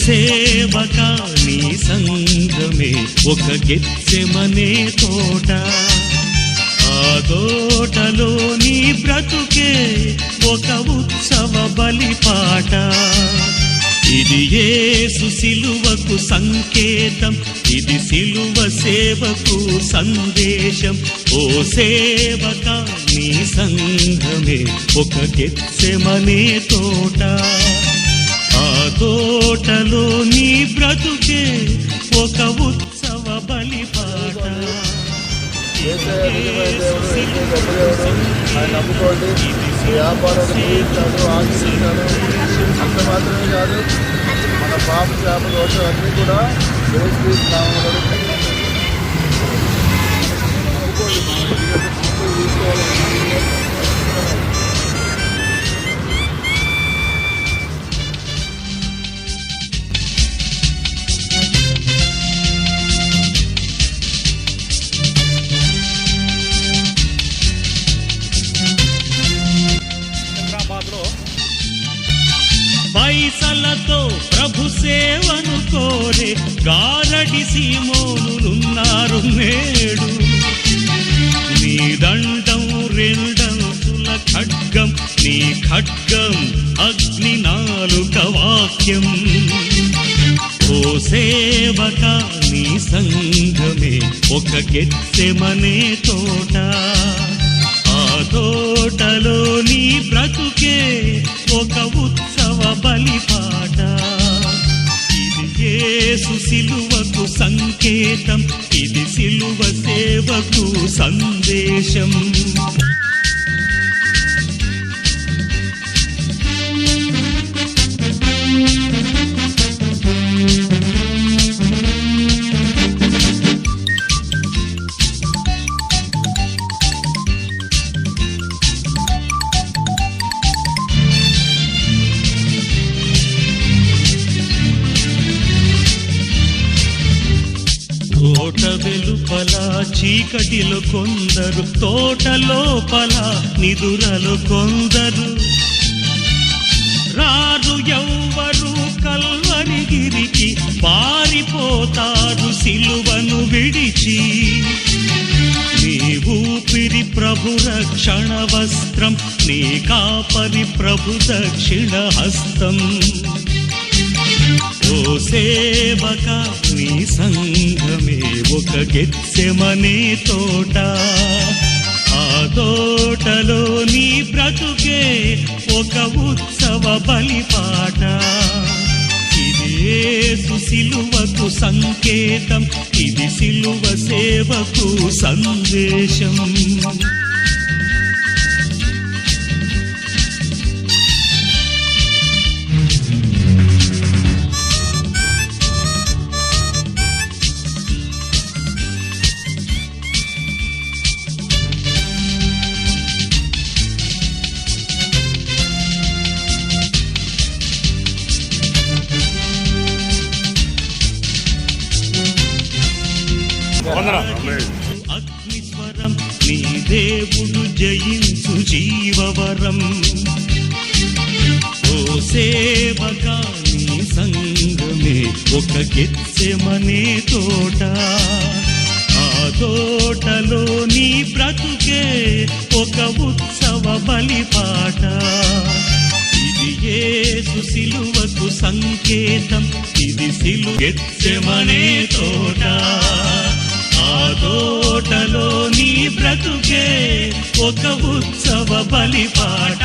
సేవకా నీ సంఘమే ఒక గెత్సెమనే తోట, ఆ తోటలో నీ బ్రతుకే ఒక ఉత్సవ బలిపాట. ఇది యేసు సిలువకు సంకేతం, ఇది సిలువ సేవకు సందేశం. ఓ సేవకా నీ సంఘమే ఒక గెత్సెమనే తోట, ఆ తోటలో నీ బ్రతుకే ఒక ఉత్సవ బలిపాట. నమ్ముకోండి, వ్యాపారాలు చేయిస్తాడు, ఆశిస్తాడు. అంత మాత్రమే కాదు, మన పాప చేప దోషం అన్నీ కూడా నామంలో పైసలతో ప్రభు సేవను కోరే గారడి సీమోనులున్నారు నేడు. నీ దండం రెండంచుల ఖడ్గం, నీ ఖడ్గం అగ్ని నాలుక వాక్యం. ఓ సేవకా నీ సంఘమే ఒక గెత్సెమనే తోట, ఆ తోటలో నీ బ్రతుకే ఒక ఉత్సవ బలిపాట. ఇది యేసు సిలువకు సంకేతం, ఇది సిలువ సేవకు సందేశం. తోట వెలుపల చీకటిలో కొందరు, తోట లోపల నిదురలో కొందరు. రారు ఎవ్వరు కల్వరిగిరికి, పారిపోతారు సిలువను విడిచి. నీ ఊపిరి ప్రభు రక్షణ వస్త్రం, నీ కాపరి ప్రభు దక్షిణ హస్తం. ఓ సేవకా నీ సంఘమే ఒక గెత్సెమనే తోట, ఆ తోటలో నీ బ్రతుకే ఒక ఉత్సవ బలిపాట. ఇది యేసు సిలువకు సంకేతం, ఇది సిలువ సేవకు సందేశం. అగ్నిస్వరం నీ దేవుడు జయించు జీవవరం. ఓ సేవకా నీ సంఘమే ఒక గెత్సెమనే తోట, ఆ తోటలో నీ బ్రతుకే ఒక ఉత్సవ బలిపాట. ఇది యేసు సిలువకు సంకేతం, ఇది సిలువ గెత్సెమనే తోట, ఆ తోటలో నీ బ్రతుకే ఒక ఉత్సవ బలిపాట.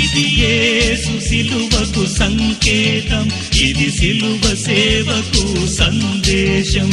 ఇది యేసు సిలువకు సంకేతం, ఇది సిలువ సేవకు సందేశం.